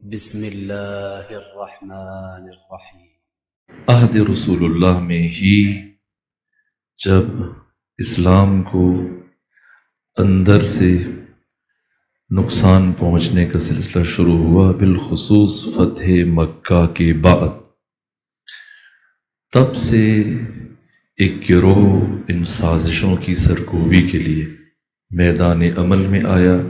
بسم اللہ الرحمن الرحیم۔ عہد رسول اللہ میں ہی جب اسلام کو اندر سے نقصان پہنچنے کا سلسلہ شروع ہوا، بالخصوص فتح مکہ کے بعد، تب سے ایک گروہ ان سازشوں کی سرکوبی کے لیے میدان عمل میں آیا،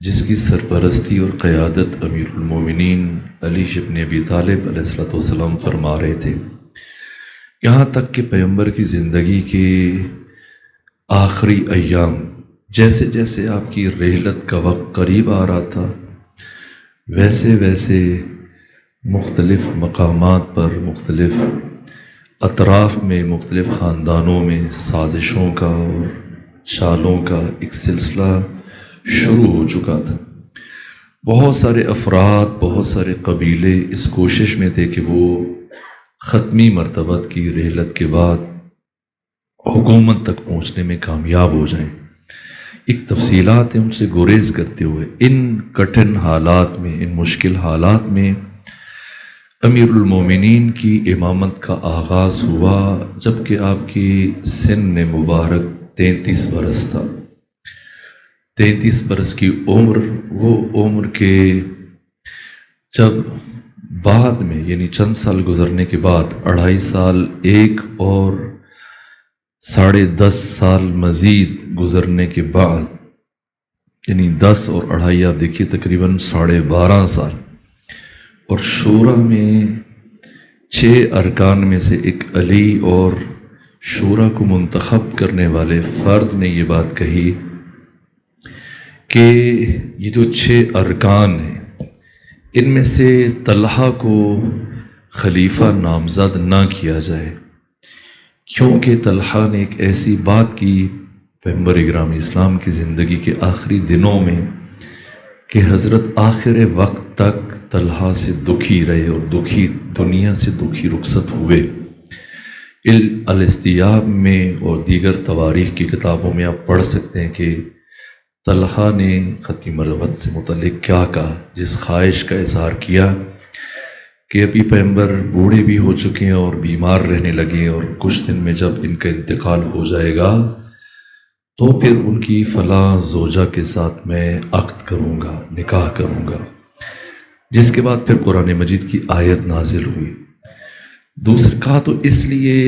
جس کی سرپرستی اور قیادت امیر المومنین علی ابن ابی طالب علیہ السلام فرما رہے تھے، یہاں تک کہ پیغمبر کی زندگی کے آخری ایام جیسے جیسے آپ کی رحلت کا وقت قریب آ رہا تھا، ویسے ویسے مختلف مقامات پر، مختلف اطراف میں، مختلف خاندانوں میں سازشوں کا اور چالوں کا ایک سلسلہ شروع ہو چکا تھا۔ بہت سارے افراد، بہت سارے قبیلے اس کوشش میں تھے کہ وہ ختمی مرتبت کی رحلت کے بعد حکومت تک پہنچنے میں کامیاب ہو جائیں۔ ایک تفصیلات ہیں، ان سے گریز کرتے ہوئے ان کٹھن حالات میں، ان مشکل حالات میں امیر المومنین کی امامت کا آغاز ہوا، جبکہ آپ کی سن مبارک 33 برس تھا۔ 33 برس کی عمر، وہ عمر کے جب بعد میں، یعنی چند سال گزرنے کے بعد، 2.5 سال ایک اور 10.5 سال مزید گزرنے کے بعد، یعنی 10 اور 2.5 آپ دیکھیے تقریباً 12.5 سال، اور شورا میں 6 ارکان میں سے ایک علی اور شورا کو منتخب کرنے والے فرد نے یہ بات کہی کہ یہ جو 6 ارکان ہیں، ان میں سے طلحہ کو خلیفہ نامزد نہ کیا جائے، کیونکہ طلحہ نے ایک ایسی بات کی پیغمبر گرامی اسلام کی زندگی کے آخری دنوں میں کہ حضرت آخر وقت تک طلحہ سے دکھی رہے اور دنیا سے دکھی رخصت ہوئے۔ الاستیاب میں اور دیگر تواریخ کی کتابوں میں آپ پڑھ سکتے ہیں کہ طلحہ نے ختم مرتبت سے متعلق کیا کہا، جس خواہش کا اظہار کیا کہ ابھی پیغمبر بوڑھے بھی ہو چکے ہیں اور بیمار رہنے لگے، اور کچھ دن میں جب ان کا انتقال ہو جائے گا تو پھر ان کی فلاں زوجہ کے ساتھ میں عقد کروں گا، نکاح کروں گا، جس کے بعد پھر قرآن مجید کی آیت نازل ہوئی۔ دوسرا کہا تو اس لیے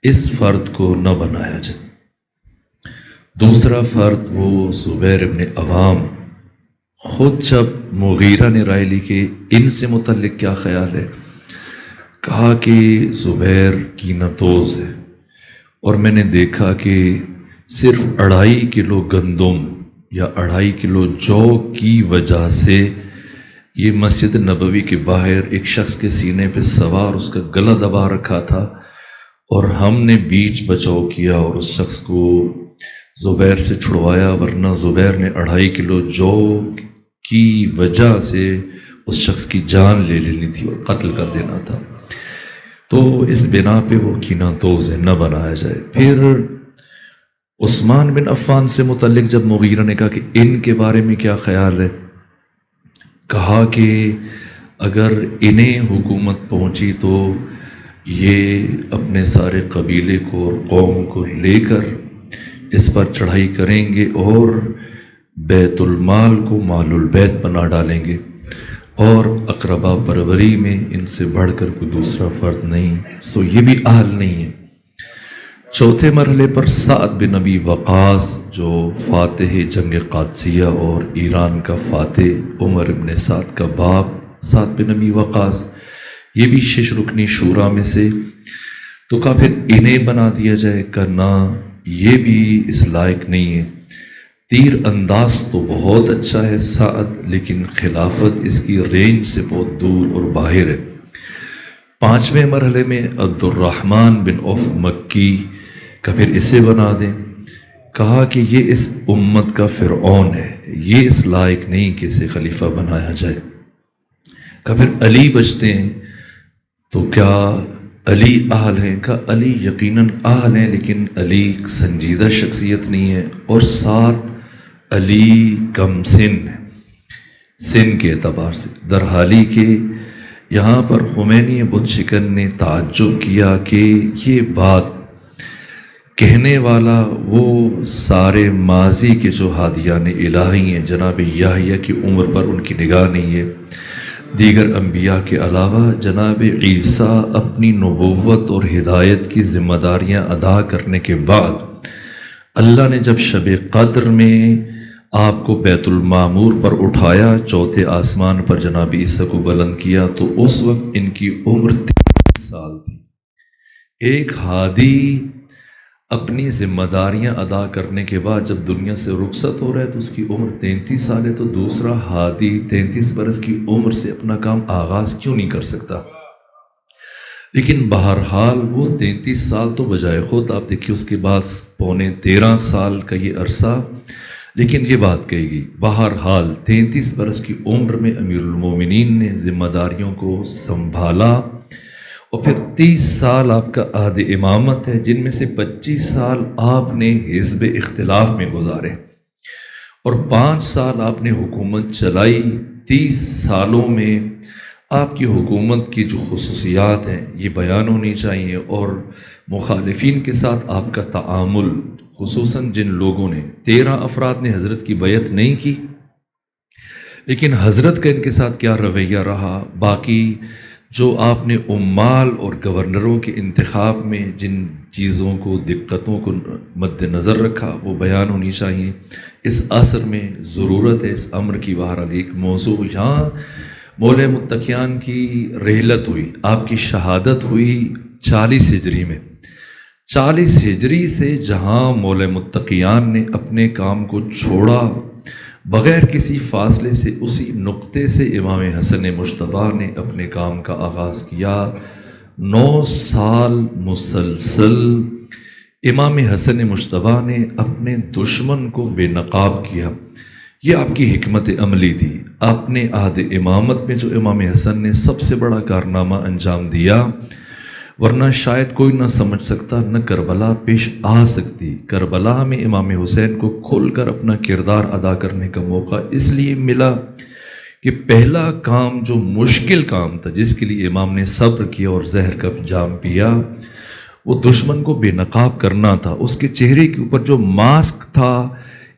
اس فرد کو نہ بنایا جائے۔ دوسرا فرد وہ زبیر ابن عوام، خود جب مغیرہ نے رائے لی کہ ان سے متعلق کیا خیال ہے، کہا کہ زبیر کینہ توز ہے، اور میں نے دیکھا کہ صرف 2.5 کلو گندم یا 2.5 کلو جو کی وجہ سے یہ مسجد نبوی کے باہر ایک شخص کے سینے پہ سوار اس کا گلا دبا رکھا تھا، اور ہم نے بیچ بچاؤ کیا اور اس شخص کو زبیر سے چھڑوایا، ورنہ زبیر نے 2.5 کلو جو کی وجہ سے اس شخص کی جان لے لینی تھی اور قتل کر دینا تھا، تو اس بنا پہ وہ کینہ توز ہے، نہ بنایا جائے۔ پھر عثمان بن عفان سے متعلق جب مغیرہ نے کہا کہ ان کے بارے میں کیا خیال ہے، کہا کہ اگر انہیں حکومت پہنچی تو یہ اپنے سارے قبیلے کو اور قوم کو لے کر اس پر چڑھائی کریں گے اور بیت المال کو مال البیت بنا ڈالیں گے، اور اقربا پروری میں ان سے بڑھ کر کوئی دوسرا فرد نہیں، سو یہ بھی اہل نہیں ہے۔ چوتھے مرحلے پر سعد بن ابی وقاص، جو فاتح جنگ قادسیہ اور ایران کا فاتح، عمر ابن سعد کا باپ سعد بن ابی وقاص، یہ بھی 6 رکنی شورا میں سے، تو کہا پھر انہیں بنا دیا جائے، کہ نہ، یہ بھی اس لائق نہیں ہے۔ تیر انداز تو بہت اچھا ہے سعد، لیکن خلافت اس کی رینج سے بہت دور اور باہر ہے۔ 5ویں مرحلے میں عبد الرحمن بن عوف مکی کا پھر اسے بنا دیں، کہا کہ یہ اس امت کا فرعون ہے، یہ اس لائق نہیں کہ اسے خلیفہ بنایا جائے۔ کہ پھر علی بچتے ہیں، تو کیا علی اہل ہیں؟ کہ علی یقیناً اہل ہیں، لیکن علی سنجیدہ شخصیت نہیں ہے، اور ساتھ علی کم سن ہے۔ سن کے اعتبار سے، در حالی کہ یہاں پر خمینی بت شکن نے تعجب کیا کہ یہ بات کہنے والا وہ سارے ماضی کے جو ہادیان الہی ہیں، جناب یحییٰ کی عمر پر ان کی نگاہ نہیں ہے، دیگر انبیاء کے علاوہ جناب عیسیٰ اپنی نبوت اور ہدایت کی ذمہ داریاں ادا کرنے کے بعد اللہ نے جب شب قدر میں آپ کو بیت المعمور پر اٹھایا، چوتھے آسمان پر جناب عیسیٰ کو بلند کیا، تو اس وقت ان کی عمر 33 سال تھی۔ ایک ہادی اپنی ذمہ داریاں ادا کرنے کے بعد جب دنیا سے رخصت ہو رہا ہے تو اس کی عمر 33 سال ہے، تو دوسرا ہادی 33 برس کی عمر سے اپنا کام آغاز کیوں نہیں کر سکتا؟ لیکن بہرحال وہ 33 سال تو بجائے خود، آپ دیکھیے اس کے بعد پونے 13 سال کا یہ عرصہ، لیکن یہ بات کہی گئی بہرحال 33 برس کی عمر میں امیر المومنین نے ذمہ داریوں کو سنبھالا، اور پھر 30 سال آپ کا عہد امامت ہے، جن میں سے 25 سال آپ نے حزب اختلاف میں گزارے اور 5 سال آپ نے حکومت چلائی۔ 30 سالوں میں آپ کی حکومت کی جو خصوصیات ہیں یہ بیان ہونی چاہیے، اور مخالفین کے ساتھ آپ کا تعامل، خصوصاً جن لوگوں نے 13 افراد نے حضرت کی بیعت نہیں کی، لیکن حضرت کا ان کے ساتھ کیا رویہ رہا، باقی جو آپ نے عمال اور گورنروں کے انتخاب میں جن چیزوں کو، دقتوں کو مد نظر رکھا، وہ بیان ہونی چاہیے۔ اس عصر میں ضرورت ہے اس امر کی۔ بہرحال ایک موضوع، یہاں مولے متقیان کی رحلت ہوئی، آپ کی شہادت ہوئی 40 ہجری میں۔ 40 ہجری سے جہاں مولے متقیان نے اپنے کام کو چھوڑا، بغیر کسی فاصلے سے اسی نقطے سے امام حسن مجتبی نے اپنے کام کا آغاز کیا۔ 9 سال مسلسل امام حسن مجتبی نے اپنے دشمن کو بے نقاب کیا۔ یہ آپ کی حکمت عملی تھی۔ اپنے عہد امامت میں جو امام حسن نے سب سے بڑا کارنامہ انجام دیا، ورنہ شاید کوئی نہ سمجھ سکتا، نہ کربلا پیش آ سکتی۔ کربلا میں امام حسین کو کھل کر اپنا کردار ادا کرنے کا موقع اس لیے ملا کہ پہلا کام جو مشکل کام تھا، جس کے لیے امام نے صبر کیا اور زہر کا جام پیا، وہ دشمن کو بے نقاب کرنا تھا۔ اس کے چہرے کے اوپر جو ماسک تھا،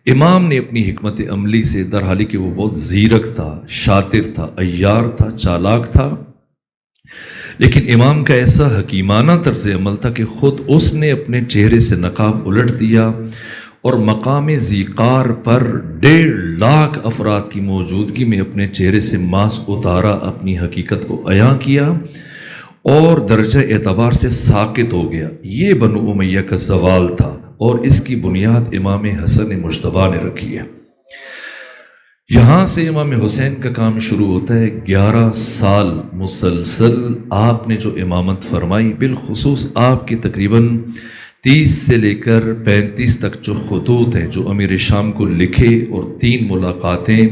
امام نے اپنی حکمت عملی سے، در حالی کہ وہ بہت زیرک تھا، شاطر تھا، عیار تھا، چالاک تھا، لیکن امام کا ایسا حکیمانہ طرز عمل تھا کہ خود اس نے اپنے چہرے سے نقاب الٹ دیا اور مقام ذیقار پر 1.5 لاکھ افراد کی موجودگی میں اپنے چہرے سے ماسک اتارا، اپنی حقیقت کو عیاں کیا اور درجہ اعتبار سے ساقط ہو گیا۔ یہ بنو امیہ کا زوال تھا اور اس کی بنیاد امام حسن مجتبی نے رکھی ہے۔ یہاں سے امام حسین کا کام شروع ہوتا ہے۔ 11 سال مسلسل آپ نے جو امامت فرمائی، بالخصوص آپ کے تقریباً 30 سے لے کر 35 تک جو خطوط ہیں جو امیر شام کو لکھے، اور 3 ملاقاتیں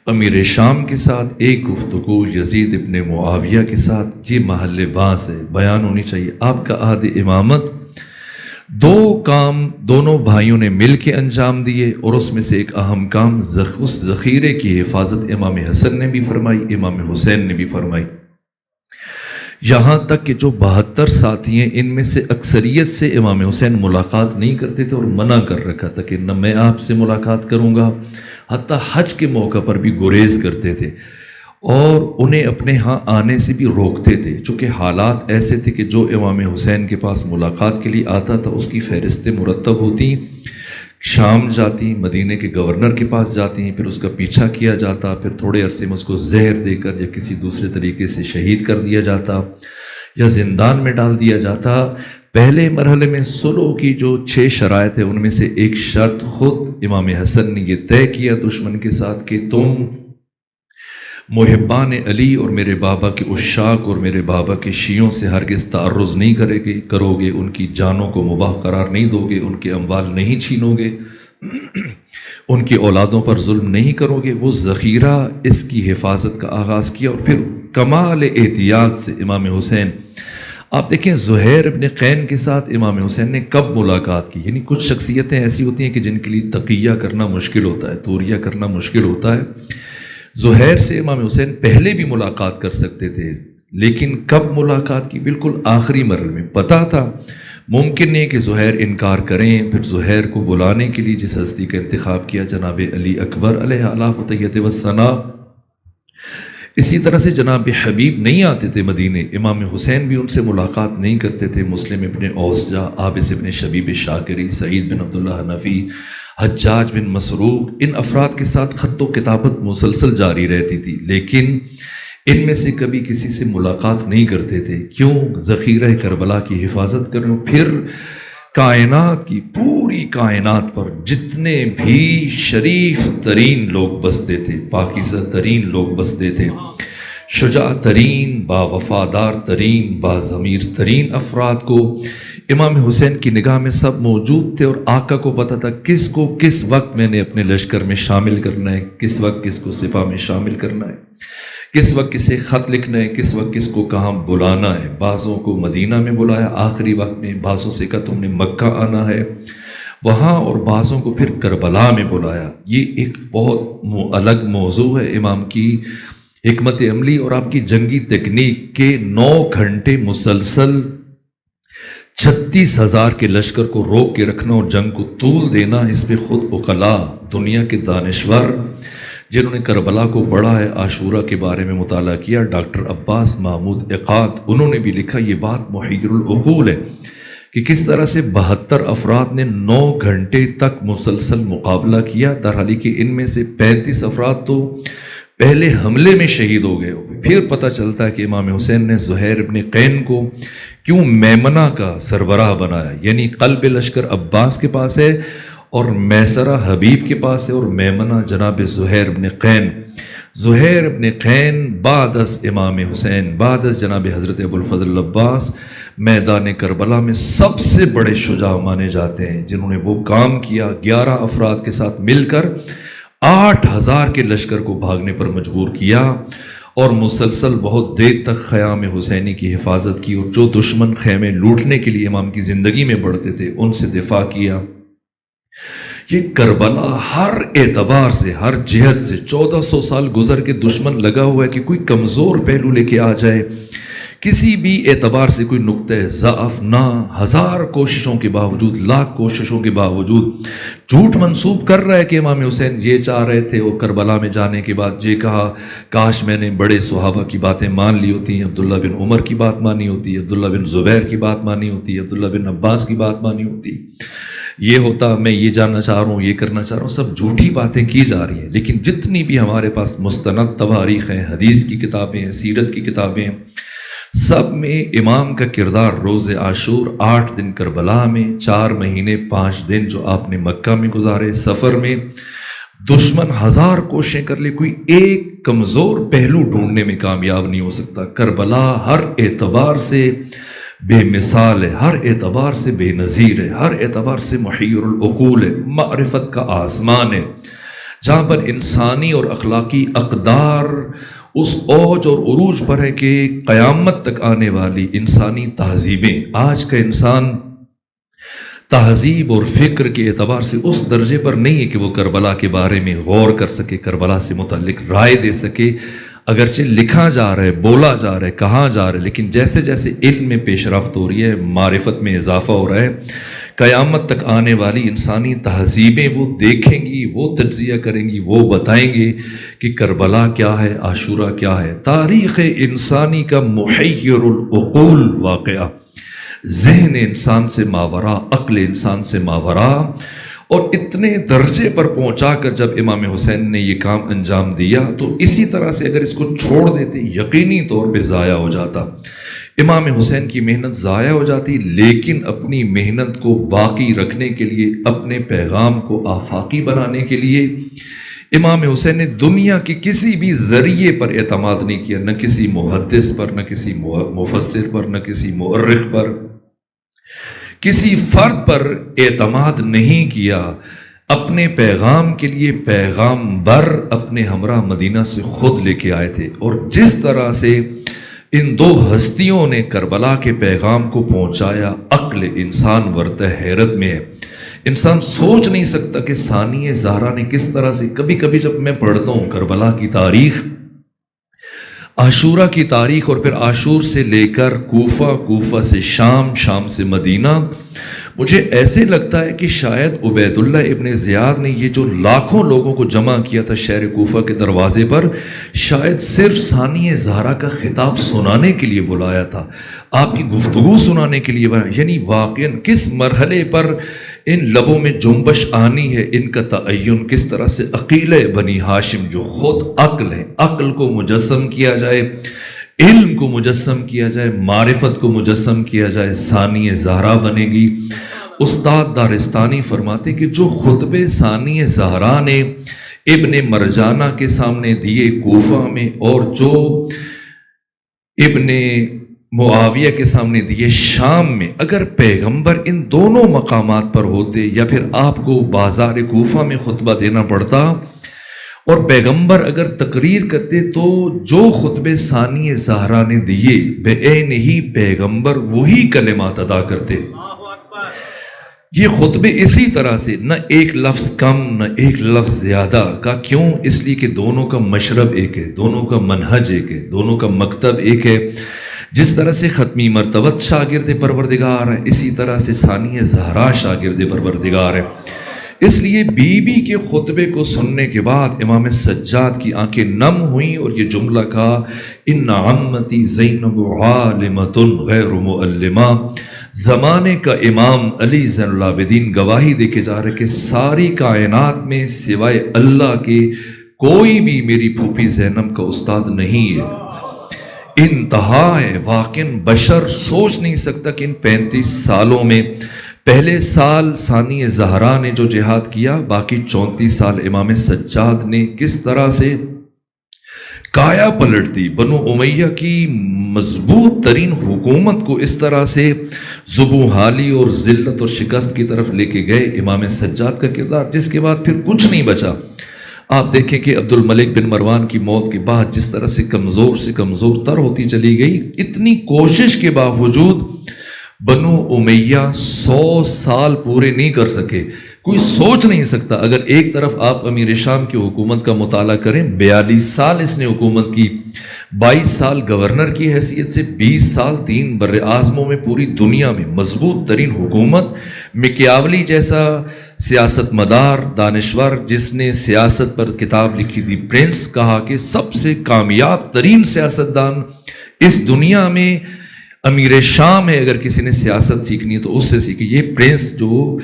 امیر شام کے ساتھ، ایک گفتگو یزید ابن معاویہ کے ساتھ، یہ محل باس ہے، بیان ہونی چاہیے۔ آپ کا عہد امامت 2 کام دونوں بھائیوں نے مل کے انجام دیے، اور اس میں سے ایک اہم کام اس ذخیرے کی حفاظت امام حسن نے بھی فرمائی، امام حسین نے بھی فرمائی۔ یہاں تک کہ جو 72 ساتھی ہیں، ان میں سے اکثریت سے امام حسین ملاقات نہیں کرتے تھے اور منع کر رکھا تھا کہ نہ میں آپ سے ملاقات کروں گا، حتیٰ حج کے موقع پر بھی گریز کرتے تھے اور انہیں اپنے ہاں آنے سے بھی روکتے تھے، چونکہ حالات ایسے تھے کہ جو امام حسین کے پاس ملاقات کے لیے آتا تھا اس کی فہرستیں مرتب ہوتی، شام جاتی، مدینے کے گورنر کے پاس جاتی، پھر اس کا پیچھا کیا جاتا، پھر تھوڑے عرصے میں اس کو زہر دے کر یا کسی دوسرے طریقے سے شہید کر دیا جاتا یا زندان میں ڈال دیا جاتا۔ پہلے مرحلے میں صلح کی جو 6 شرائط ہیں، ان میں سے ایک شرط خود امام حسن نے یہ طے کیا دشمن کے ساتھ کہ تم محبان علی اور میرے بابا کے عشاق اور میرے بابا کے شیعوں سے ہرگز تعرض نہیں کرو گے، ان کی جانوں کو مباح قرار نہیں دو گے، ان کے اموال نہیں چھینو گے، ان کی اولادوں پر ظلم نہیں کرو گے۔ وہ ذخیرہ، اس کی حفاظت کا آغاز کیا، اور پھر کمال احتیاط سے امام حسین، آپ دیکھیں زہیر ابن قین کے ساتھ امام حسین نے کب ملاقات کی، یعنی کچھ شخصیتیں ایسی ہوتی ہیں کہ جن کے لیے تقیہ کرنا مشکل ہوتا ہے، توریہ کرنا مشکل ہوتا ہے۔ زہیر سے امام حسین پہلے بھی ملاقات کر سکتے تھے، لیکن کب ملاقات کی؟ بالکل آخری مرحلے میں پتہ تھا ممکن نہیں کہ زہیر انکار کریں۔ پھر زہیر کو بلانے کے لیے جس ہستی کا انتخاب کیا جناب علی اکبر علیہ الصلوۃ والسلام، اسی طرح سے جناب حبیب نہیں آتے تھے مدینے، امام حسین بھی ان سے ملاقات نہیں کرتے تھے۔ مسلم ابن اوسجہ، عابس ابن شبیب شاکری، سعید بن عبداللہ حنفی، حجاج بن مسروق، ان افراد کے ساتھ خط و کتابت مسلسل جاری رہتی تھی، لیکن ان میں سے کبھی کسی سے ملاقات نہیں کرتے تھے۔ کیوں؟ ذخیرہ کربلا کی حفاظت کریں۔ پھر کائنات کی، پوری کائنات پر جتنے بھی شریف ترین لوگ بستے تھے، پاکیزہ ترین لوگ بستے تھے، شجاع ترین، با وفادار ترین، با ضمیر ترین افراد کو امام حسین کی نگاہ میں سب موجود تھے، اور آقا کو پتہ تھا کس کو کس وقت میں نے اپنے لشکر میں شامل کرنا ہے، کس وقت کس کو سپاہ میں شامل کرنا ہے، کس وقت کسے خط لکھنا ہے، کس وقت کس کو کہاں بلانا ہے۔ بعضوں کو مدینہ میں بلایا آخری وقت میں، بعضوں سے کہا تم نے مکہ آنا ہے وہاں، اور بعضوں کو پھر کربلا میں بلایا۔ یہ ایک بہت الگ موضوع ہے امام کی حکمت عملی اور آپ کی جنگی تکنیک کے 9 گھنٹے مسلسل 36,000 کے لشکر کو روک کے رکھنا اور جنگ کو طول دینا۔ اس پہ خود عقلاء، دنیا کے دانشور جنہوں نے کربلا کو پڑھا ہے، عاشورہ کے بارے میں مطالعہ کیا، ڈاکٹر عباس محمود عقاد، انہوں نے بھی لکھا یہ بات محیر العقول ہے کہ کس طرح سے 72 افراد نے 9 گھنٹے تک مسلسل مقابلہ کیا، درحالی کہ ان میں سے 35 افراد تو پہلے حملے میں شہید ہو گئے۔ پھر پتہ چلتا ہے کہ امام حسین نے زہیر ابن قین کو کیوں میمنہ کا سربراہ بنایا، یعنی قلب لشکر عباس کے پاس ہے اور میسرہ حبیب کے پاس ہے، اور میمنہ جناب زہیر ابن قین۔ زہیر ابن قین بعد از امام حسین، بعد از جناب حضرت ابو الفضل عباس، میدان کربلا میں سب سے بڑے شجاع مانے جاتے ہیں، جنہوں نے وہ کام کیا 11 افراد کے ساتھ مل کر 8,000 کے لشکر کو بھاگنے پر مجبور کیا، اور مسلسل بہت دیر تک خیام حسینی کی حفاظت کی، اور جو دشمن خیمے لوٹنے کے لیے امام کی زندگی میں بڑھتے تھے ان سے دفاع کیا۔ یہ کربلا ہر اعتبار سے، ہر جہت سے 1400 سال گزر کے دشمن لگا ہوا ہے کہ کوئی کمزور پہلو لے کے آ جائے، کسی بھی اعتبار سے کوئی نقطہ ضعف نہ، 1000 کوششوں کے باوجود، لاکھ کوششوں کے باوجود جھوٹ منسوب کر رہا ہے کہ امام حسین یہ چاہ رہے تھے، اور کربلا میں جانے کے بعد یہ کہا کاش میں نے بڑے صحابہ کی باتیں مان لی ہوتی، عبداللہ بن عمر کی بات مانی ہوتی، عبداللہ بن زبیر کی بات مانی ہوتی، عبداللہ بن عباس کی بات مانی ہوتی، یہ ہوتا، میں یہ جاننا چاہ رہا ہوں، یہ کرنا چاہ رہا ہوں۔ سب جھوٹی باتیں کی جا رہی ہیں، لیکن جتنی بھی ہمارے پاس مستند تواریخ ہیں، حدیث کی کتابیں ہیں، سیرت کی کتابیں ہیں، سب میں امام کا کردار روز عاشور 8 دن کربلا میں، 4 مہینے 5 دن جو آپ نے مکہ میں گزارے، سفر میں دشمن 1000 کوششیں کر لے، کوئی ایک کمزور پہلو ڈھونڈنے میں کامیاب نہیں ہو سکتا۔ کربلا ہر اعتبار سے بے مثال ہے، ہر اعتبار سے بے نظیر ہے، ہر اعتبار سے محیر العقول ہے، معرفت کا آسمان ہے، جہاں پر انسانی اور اخلاقی اقدار اس اوج اور عروج پر ہے کہ قیامت تک آنے والی انسانی تہذیبیں، آج کا انسان تہذیب اور فکر کے اعتبار سے اس درجے پر نہیں ہے کہ وہ کربلا کے بارے میں غور کر سکے، کربلا سے متعلق رائے دے سکے۔ اگرچہ لکھا جا رہا ہے، بولا جا رہا ہے، کہا جا رہا ہے، لیکن جیسے جیسے علم میں پیش رفت ہو رہی ہے، معرفت میں اضافہ ہو رہا ہے، قیامت تک آنے والی انسانی تہذیبیں وہ دیکھیں گی، وہ تجزیہ کریں گی، وہ بتائیں گے کہ کربلا کیا ہے، عاشورہ کیا ہے۔ تاریخ انسانی کا محیر العقول واقعہ، ذہن انسان سے ماورا، عقل انسان سے ماورا، اور اتنے درجے پر پہنچا کر جب امام حسین نے یہ کام انجام دیا تو اسی طرح سے اگر اس کو چھوڑ دیتے یقینی طور پہ ضائع ہو جاتا، امام حسین کی محنت ضائع ہو جاتی۔ لیکن اپنی محنت کو باقی رکھنے کے لیے، اپنے پیغام کو آفاقی بنانے کے لیے امام حسین نے دنیا کے کسی بھی ذریعے پر اعتماد نہیں کیا، نہ کسی محدث پر، نہ کسی مفسر پر، نہ کسی مورخ پر، کسی فرد پر اعتماد نہیں کیا۔ اپنے پیغام کے لیے پیغامبر اپنے ہمراہ مدینہ سے خود لے کے آئے تھے، اور جس طرح سے ان 2 ہستیوں نے کربلا کے پیغام کو پہنچایا، عقل انسان ورطہ حیرت میں ہے۔ انسان سوچ نہیں سکتا کہ ثانیہ زہرا نے کس طرح سے، کبھی کبھی جب میں پڑھتا ہوں کربلا کی تاریخ، عاشورہ کی تاریخ، اور پھر عاشور سے لے کر کوفہ، کوفہ سے شام، شام سے مدینہ، مجھے ایسے لگتا ہے کہ شاید عبید اللہ ابن زیاد نے یہ جو لاکھوں لوگوں کو جمع کیا تھا شہر کوفہ کے دروازے پر، شاید صرف ثانیہ زہرا کا خطاب سنانے کے لیے بلایا تھا، آپ کی گفتگو سنانے کے لیے بلایا. یعنی واقعاً کس مرحلے پر ان لبوں میں جنبش آنی ہے، ان کا تعین کس طرح سے عقیلہ بنی ہاشم جو خود عقل ہے، عقل کو مجسم کیا جائے، علم کو مجسم کیا جائے، معرفت کو مجسم کیا جائے، ثانیہ زہرا بنے گی. استاد دارستانی فرماتے کہ جو خطبے ثانیہ زہرا نے ابن مرجانہ کے سامنے دیے کوفہ میں، اور جو ابن معاویہ کے سامنے دیے شام میں، اگر پیغمبر ان دونوں مقامات پر ہوتے، یا پھر آپ کو بازار کوفہ میں خطبہ دینا پڑتا اور پیغمبر اگر تقریر کرتے، تو جو خطبے ثانیہ زہرا نے دیے بعین ہی پیغمبر وہی کلمات ادا کرتے. یہ خطبے اسی طرح سے، نہ ایک لفظ کم نہ ایک لفظ زیادہ کا. کیوں؟ اس لیے کہ دونوں کا مشرب ایک ہے، دونوں کا منہج ایک ہے، دونوں کا مکتب ایک ہے. جس طرح سے ختمی مرتبت شاگرد پروردگار ہے، اسی طرح سے ثانیہ زہرا شاگرد پروردگار ہے. اس لیے بی بی کے خطبے کو سننے کے بعد امام سجاد کی آنکھیں نم ہوئیں، اور یہ جملہ کہا، ان عمتی زینب عالمۃ غیر معلمہ. زمانے کا امام علی زین العابدین گواہی دے کے جا رہے کہ ساری کائنات میں سوائے اللہ کے کوئی بھی میری پھوپھی زینب کا استاد نہیں ہے. انتہا ہے. واقعاً بشر سوچ نہیں سکتا کہ ان 35 سالوں میں پہلے سال ثانیہ زہرا نے جو جہاد کیا، باقی 34 سال امام سجاد نے کس طرح سے کایا پلٹ دی، بنو امیہ کی مضبوط ترین حکومت کو اس طرح سے زبوں حالی اور ذلت اور شکست کی طرف لے کے گئے امام سجاد کا کردار، جس کے بعد پھر کچھ نہیں بچا. آپ دیکھیں کہ عبد الملک بن مروان کی موت کے بعد جس طرح سے کمزور تر ہوتی چلی گئی. اتنی کوشش کے باوجود بنو امیہ 100 سال پورے نہیں کر سکے. کوئی سوچ نہیں سکتا. اگر ایک طرف آپ امیر شام کی حکومت کا مطالعہ کریں، 42 سال اس نے حکومت کی، 22 سال گورنر کی حیثیت سے، 20 سال 3 بر اعظموں میں پوری دنیا میں مضبوط ترین حکومت. مکیاولی جیسا سیاست مدار دانشور جس نے سیاست پر کتاب لکھی تھی، پرنس، کہا کہ سب سے کامیاب ترین سیاستدان اس دنیا میں امیر شام ہے. اگر کسی نے سیاست سیکھنی ہے تو اس سے سیکھی. یہ پرنس جو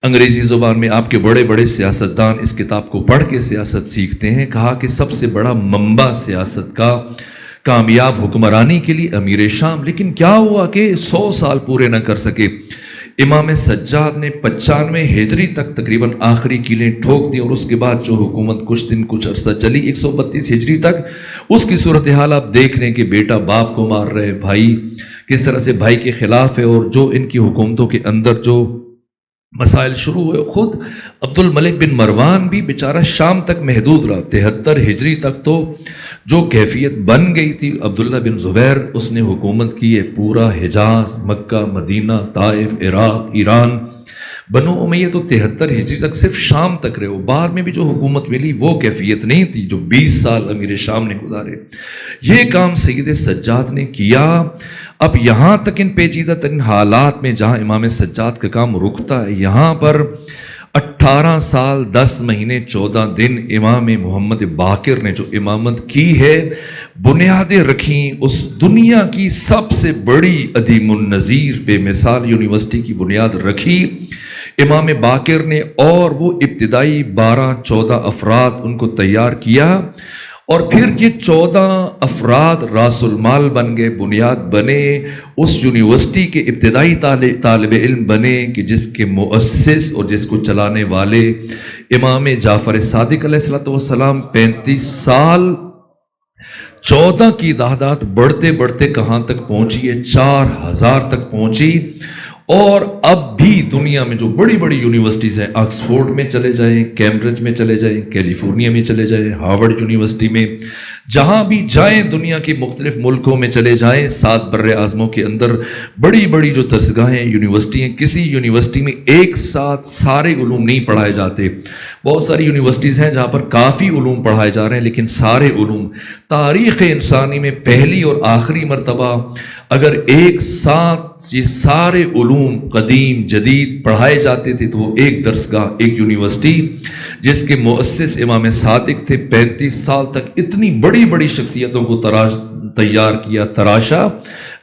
انگریزی زبان میں آپ کے بڑے بڑے سیاستدان اس کتاب کو پڑھ کے سیاست سیکھتے ہیں، کہا کہ سب سے بڑا منبع سیاست کا کامیاب حکمرانی کے لیے امیر شام. لیکن کیا ہوا کہ 100 سال پورے نہ کر سکے. امام سجاد نے 95 ہجری تک تقریباً آخری کیلیں ٹھوک دی، اور اس کے بعد جو حکومت کچھ عرصہ چلی 132 ہجری تک، اس کی صورتحال آپ دیکھ رہے ہیں کہ بیٹا باپ کو مار رہے، بھائی کس طرح سے بھائی کے خلاف ہے، اور جو ان کی حکومتوں کے اندر جو مسائل شروع ہوئے. خود عبد الملک بن مروان بھی بیچارہ شام تک محدود رہا. 73 ہجری تک تو جو کیفیت بن گئی تھی، عبداللہ بن زبیر اس نے حکومت کی ہے پورا حجاز، مکہ، مدینہ، طائف، عراق، ایران. بنو امیہ تو 73 ہجری تک صرف شام تک رہے. بعد میں بھی جو حکومت ملی وہ کیفیت نہیں تھی جو 20 سال امیر شام نے گزارے. یہ کام سید سجاد نے کیا. اب یہاں تک ان پیچیدہ ترین حالات میں جہاں امام سجاد کا کام رکتا ہے، یہاں پر 18 سال 10 مہینے 14 دن امام محمد باقر نے جو امامت کی ہے، بنیادیں رکھیں. اس دنیا کی سب سے بڑی عظیم النظیر بے مثال یونیورسٹی کی بنیاد رکھی امام باقر نے، اور وہ ابتدائی 12-14 افراد ان کو تیار کیا، اور پھر یہ 14 افراد راس المال بن گئے، بنیاد بنے، اس یونیورسٹی کے ابتدائی طالب علم بنے کہ جس کے مؤسس اور جس کو چلانے والے امام جعفر صادق علیہ السلام 35 سال 14 کی تعداد بڑھتے بڑھتے کہاں تک پہنچی ہے؟ 4000 تک پہنچی. اور اب بھی دنیا میں جو بڑی بڑی یونیورسٹیز ہیں، آکسفورڈ میں چلے جائیں، کیمبرج میں چلے جائیں، کیلیفورنیا میں چلے جائیں، ہارورڈ یونیورسٹی میں، جہاں بھی جائیں دنیا کے مختلف ملکوں میں چلے جائیں، 7 بر اعظموں کے اندر بڑی بڑی جو درسگاہیں یونیورسٹی ہیں، کسی یونیورسٹی میں ایک ساتھ سارے علوم نہیں پڑھائے جاتے۔ بہت ساری یونیورسٹیز ہیں جہاں پر کافی علوم پڑھائے جا رہے ہیں، لیکن سارے علوم تاریخ انسانی میں پہلی اور آخری مرتبہ اگر ایک ساتھ یہ سارے علوم قدیم جدید پڑھائے جاتے تھے تو وہ ایک درسگاہ، ایک یونیورسٹی جس کے مؤسس امام صادق تھے، 35 سال تک اتنی بڑی بڑی شخصیتوں کو تیار کیا، تراشا۔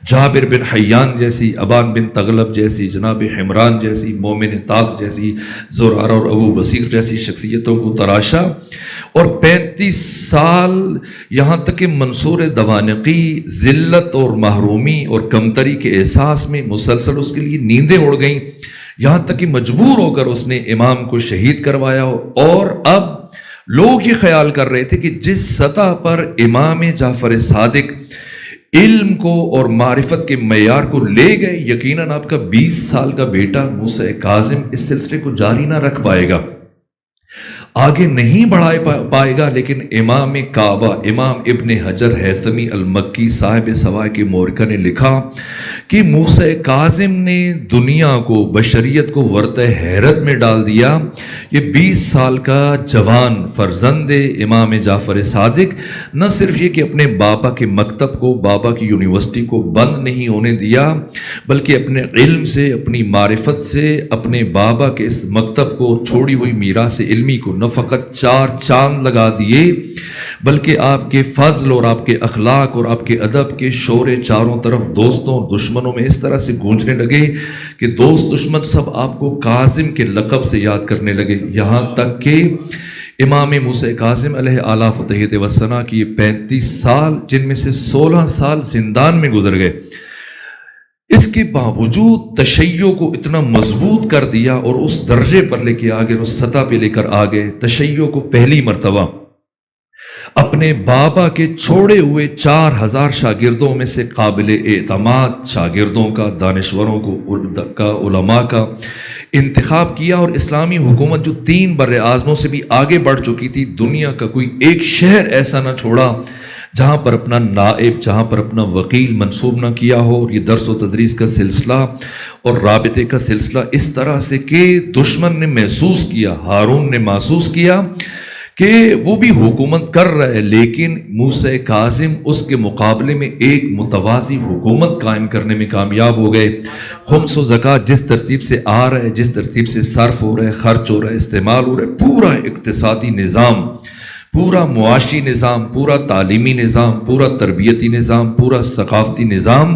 جابر بن حیان جیسی، ابان بن تغلب جیسی، جناب حمران جیسی، مومن طاق جیسی، زرارہ اور ابو بصیر جیسی شخصیتوں کو تراشا، اور 35 سال یہاں تک کہ منصور دوانقی ذلت اور محرومی اور کمتری کے احساس میں مسلسل اس کے لیے نیندیں اڑ گئیں، یہاں تک کہ مجبور ہو کر اس نے امام کو شہید کروایا۔ اور اب لوگ یہ خیال کر رہے تھے کہ جس سطح پر امام جعفر صادق علم کو اور معرفت کے معیار کو لے گئے، یقیناً آپ کا 20 سال کا بیٹا موسیٰ کاظم اس سلسلے کو جاری نہ رکھ پائے گا، آگے نہیں بڑھا پائے گا۔ لیکن امام کعبہ امام ابن حجر ہیثمی المکی صاحب سوائے کے مورکہ نے لکھا کہ موسیٰ کاظم نے دنیا کو، بشریت کو ورطہ حیرت میں ڈال دیا۔ یہ 20 سال کا جوان فرزند امام جعفر صادق نہ صرف یہ کہ اپنے بابا کے مکتب کو، بابا کی یونیورسٹی کو بند نہیں ہونے دیا، بلکہ اپنے علم سے، اپنی معرفت سے، اپنے بابا کے اس مکتب کو، چھوڑی ہوئی میراث علمی کو نہ فقط 4 چاند لگا دیے، بلکہ آپ کے فضل اور آپ کے اخلاق اور آپ کے ادب کے شورے چاروں طرف دوستوں اور دشمنوں میں اس طرح سے گونجنے لگے کہ دوست دشمن سب آپ کو کاظم کے لقب سے یاد کرنے لگے، یہاں تک کہ امام موسیٰ کاظم علیہ اعلیٰ فتحیت وثنا کی 35 سال جن میں سے 16 سال زندان میں گزر گئے، اس کے باوجود تشیع کو اتنا مضبوط کر دیا اور اس درجے پر لے کے آگے، اس سطح پہ لے کر آگئے، تشیع کو پہلی مرتبہ اپنے بابا کے چھوڑے ہوئے 4000 شاگردوں میں سے قابل اعتماد شاگردوں کا، دانشوروں کا، علماء کا انتخاب کیا، اور اسلامی حکومت جو 3 بر اعظموں سے بھی آگے بڑھ چکی تھی، دنیا کا کوئی ایک شہر ایسا نہ چھوڑا جہاں پر اپنا نائب، جہاں پر اپنا وکیل منصوب نہ کیا ہو۔ اور یہ درس و تدریس کا سلسلہ اور رابطے کا سلسلہ اس طرح سے کہ دشمن نے محسوس کیا، ہارون نے محسوس کیا کہ وہ بھی حکومت کر رہا ہے، لیکن موسیٰ کاظم اس کے مقابلے میں ایک متوازی حکومت قائم کرنے میں کامیاب ہو گئے۔ خمس و زکوٰۃ جس ترتیب سے آ رہا ہے، جس ترتیب سے صرف ہو رہا ہے، خرچ ہو رہا ہے، استعمال ہو رہا ہے، پورا اقتصادی نظام، پورا معاشی نظام، پورا تعلیمی نظام، پورا تربیتی نظام، پورا ثقافتی نظام،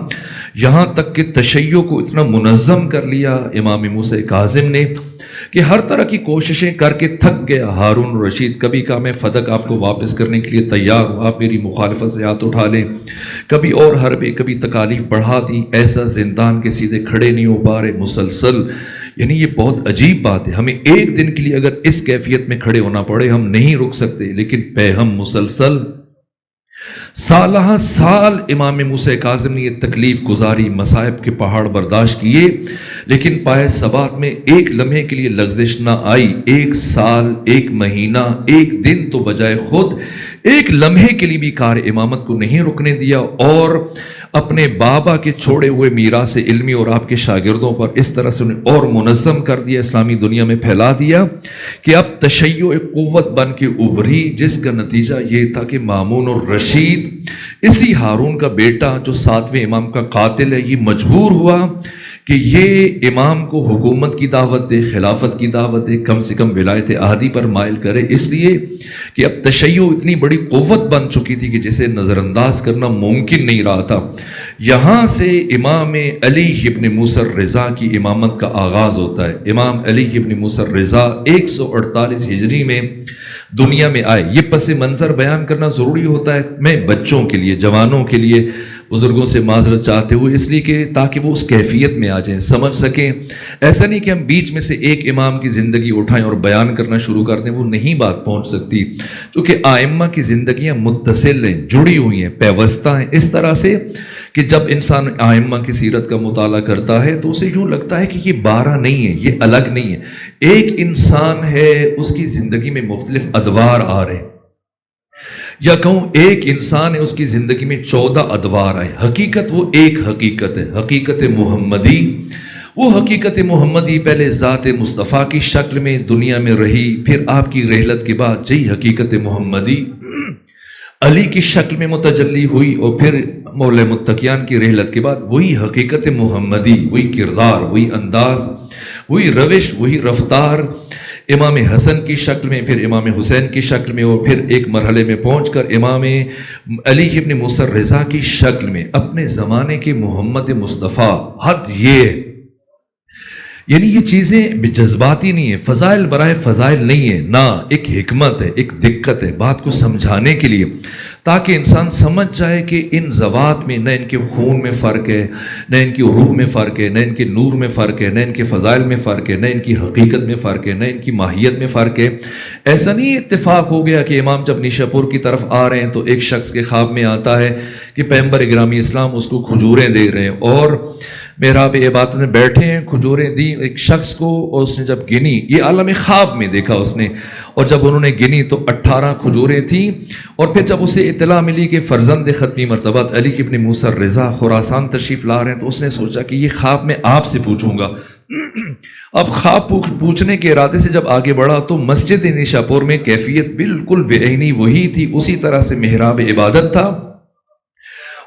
یہاں تک کہ تشیع کو اتنا منظم کر لیا امام موسیٰ کاظم نے کہ ہر طرح کی کوششیں کر کے تھک گیا۔ ہارون رشید کبھی کہا میں فدق آپ کو واپس کرنے کے لیے تیار ہوں، آپ میری مخالفت سے ہاتھ اٹھا لیں، کبھی اور حربے، کبھی تکالیف بڑھا دی، ایسا زندان کے سیدھے کھڑے نہیں ہو پا رہے مسلسل۔ یعنی یہ بہت عجیب بات ہے، ہمیں ایک دن کے لیے اگر اس کیفیت میں کھڑے ہونا پڑے ہم نہیں رک سکتے، لیکن ہم مسلسل سالہ سال امام موسیٰ کاظم نے یہ تکلیف گزاری، مصائب کے پہاڑ برداشت کیے، لیکن پائے ثبات میں ایک لمحے کے لیے لغزش نہ آئی۔ 1 سال، 1 مہینہ، 1 دن تو بجائے خود ایک لمحے کے لیے بھی کار امامت کو نہیں رکنے دیا، اور اپنے بابا کے چھوڑے ہوئے میراث علمی اور آپ کے شاگردوں پر اس طرح سے انہیں اور منظم کر دیا، اسلامی دنیا میں پھیلا دیا کہ اب تشیع ایک قوت بن کے ابھری، جس کا نتیجہ یہ تھا کہ مامون الرشید، اسی ہارون کا بیٹا جو 7ویں امام کا قاتل ہے، یہ مجبور ہوا کہ یہ امام کو حکومت کی دعوت دے، خلافت کی دعوت دے، کم سے کم ولایت احدی پر مائل کرے، اس لیے کہ اب تشیع اتنی بڑی قوت بن چکی تھی کہ جسے نظر انداز کرنا ممکن نہیں رہا تھا۔ یہاں سے امام علی ابن موسیٰ الرضا کی امامت کا آغاز ہوتا ہے۔ امام علی ابن موسیٰ الرضا 148 ہجری میں دنیا میں آئے۔ یہ پس منظر بیان کرنا ضروری ہوتا ہے، میں بچوں کے لیے، جوانوں کے لیے، بزرگوں سے معذرت چاہتے ہوئے، اس لیے کہ تاکہ وہ اس کیفیت میں آ جائیں، سمجھ سکیں۔ ایسا نہیں کہ ہم بیچ میں سے ایک امام کی زندگی اٹھائیں اور بیان کرنا شروع کر دیں، وہ نہیں بات پہنچ سکتی، کیونکہ ائمہ کی زندگیاں متصل ہیں، جڑی ہوئی ہیں، پیوستہ ہیں، اس طرح سے کہ جب انسان ائمہ کی سیرت کا مطالعہ کرتا ہے تو اسے یوں لگتا ہے کہ یہ 12 نہیں ہے، یہ الگ نہیں ہے، ایک انسان ہے، اس کی زندگی میں مختلف ادوار آ رہے ہیں۔ یا کہوں ایک انسان ہے، اس کی زندگی میں 14 ادوار آئے. حقیقت وہ ایک حقیقت ہے، حقیقت محمدی. وہ حقیقت محمدی پہلے ذات مصطفیٰ کی شکل میں دنیا میں رہی، پھر آپ کی رحلت کے بعد جی حقیقت محمدی علی کی شکل میں متجلی ہوئی، اور پھر مولا متقیان کی رحلت کے بعد وہی حقیقت محمدی، وہی کردار، وہی انداز، وہی روش، وہی رفتار امام حسن کی شکل میں، پھر امام حسین کی شکل میں، اور پھر ایک مرحلے میں پہنچ کر امام علی ابن موسیٰ رضا کی شکل میں اپنے زمانے کے محمد مصطفیٰ. حد یہ ہے، یعنی یہ چیزیں جذباتی نہیں ہیں، فضائل برائے فضائل نہیں ہیں، نہ ایک حکمت ہے، ایک دقت ہے بات کو سمجھانے کے لیے، تاکہ انسان سمجھ جائے کہ ان ذوات میں نہ ان کے خون میں فرق ہے، نہ ان کی روح میں فرق ہے، نہ ان کے نور میں فرق ہے، نہ ان کے فضائل میں فرق ہے، نہ ان کی حقیقت میں فرق ہے، نہ ان کی ماہیت میں فرق ہے. ایسا نہیں اتفاق ہو گیا کہ امام جب نیشا پور کی طرف آ رہے ہیں تو ایک شخص کے خواب میں آتا ہے کہ پیغمبر گرامی اسلام اس کو کھجوریں دے رہے ہیں، اور محراب عبادت میں بیٹھے ہیں، کھجوریں دی ایک شخص کو، اور اس نے جب گنی، یہ عالم خواب میں دیکھا اس نے، اور جب انہوں نے گنی تو 18 کھجوریں تھیں. اور پھر جب اسے اطلاع ملی کہ فرزند ختمی مرتبہ علی ابن موسیٰ رضا خراسان تشریف لا رہے ہیں، تو اس نے سوچا کہ یہ خواب میں آپ سے پوچھوں گا. اب خواب پوچھنے کے ارادے سے جب آگے بڑھا تو مسجد نیشاپور میں کیفیت بالکل بے عینی وہی تھی، اسی طرح سے محراب عبادت تھا.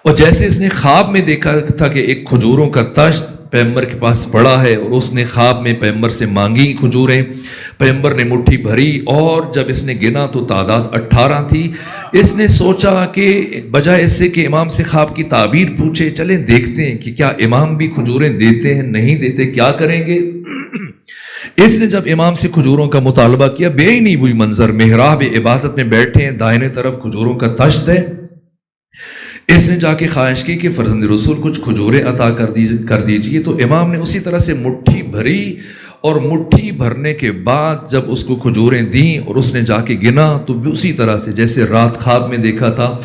اور جیسے اس نے خواب میں دیکھا تھا کہ ایک کھجوروں کا تشت پیغمبر کے پاس پڑا ہے، اور اس نے خواب میں پیغمبر سے مانگی کھجوریں، پیغمبر نے مٹھی بھری، اور جب اس نے گنا تو تعداد 18 تھی. اس نے سوچا کہ بجائے اس سے کہ امام سے خواب کی تعبیر پوچھے، چلیں دیکھتے ہیں کہ کیا امام بھی کھجوریں دیتے ہیں نہیں دیتے، کیا کریں گے. اس نے جب امام سے کھجوروں کا مطالبہ کیا، بے ہی نہیں وہی منظر، محراب عبادت میں بیٹھے ہیں، دائیں طرف کھجوروں کا تشت ہے. اس نے جا کے خواہش کی کہ فرزند رسول کچھ کھجوریں عطا کر دیجئے، تو امام نے اسی طرح سے مٹھی بھری، اور مٹھی بھرنے کے بعد جب اس کو کھجوریں دیں اور اس نے جا کے گنا تو اسی طرح سے جیسے رات خواب میں دیکھا تھا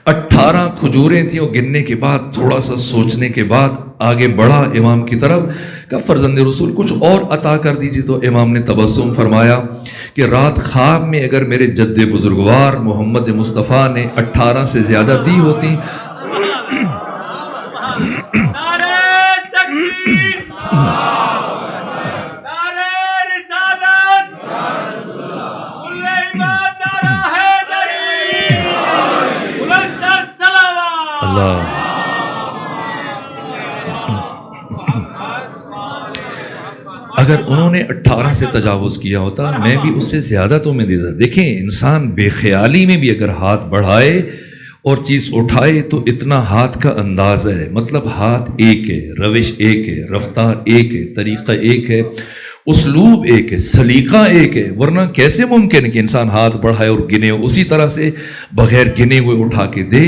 18 کھجوریں تھیں. اور گننے کے بعد تھوڑا سا سوچنے کے بعد آگے بڑھا امام کی طرف، کہ فرزند رسول کچھ اور عطا کر دیجیے. تو امام نے تبسم فرمایا کہ رات خواب میں اگر میرے جد بزرگوار محمد مصطفیٰ نے 18 سے زیادہ دی ہوتی اگر انہوں نے 18 سے تجاوز کیا ہوتا میں بھی اس سے زیادہ تو میں دیتا. دیکھیں انسان بے خیالی میں بھی اگر ہاتھ بڑھائے اور چیز اٹھائے تو اتنا ہاتھ کا انداز ہے، مطلب ہاتھ ایک ہے، روش ایک ہے، رفتار ایک ہے، طریقہ ایک ہے، اسلوب ایک ہے، سلیقہ ایک ہے. ورنہ کیسے ممکن ہے کہ انسان ہاتھ بڑھائے اور گنے اسی طرح سے بغیر گنے ہوئے اٹھا کے دے.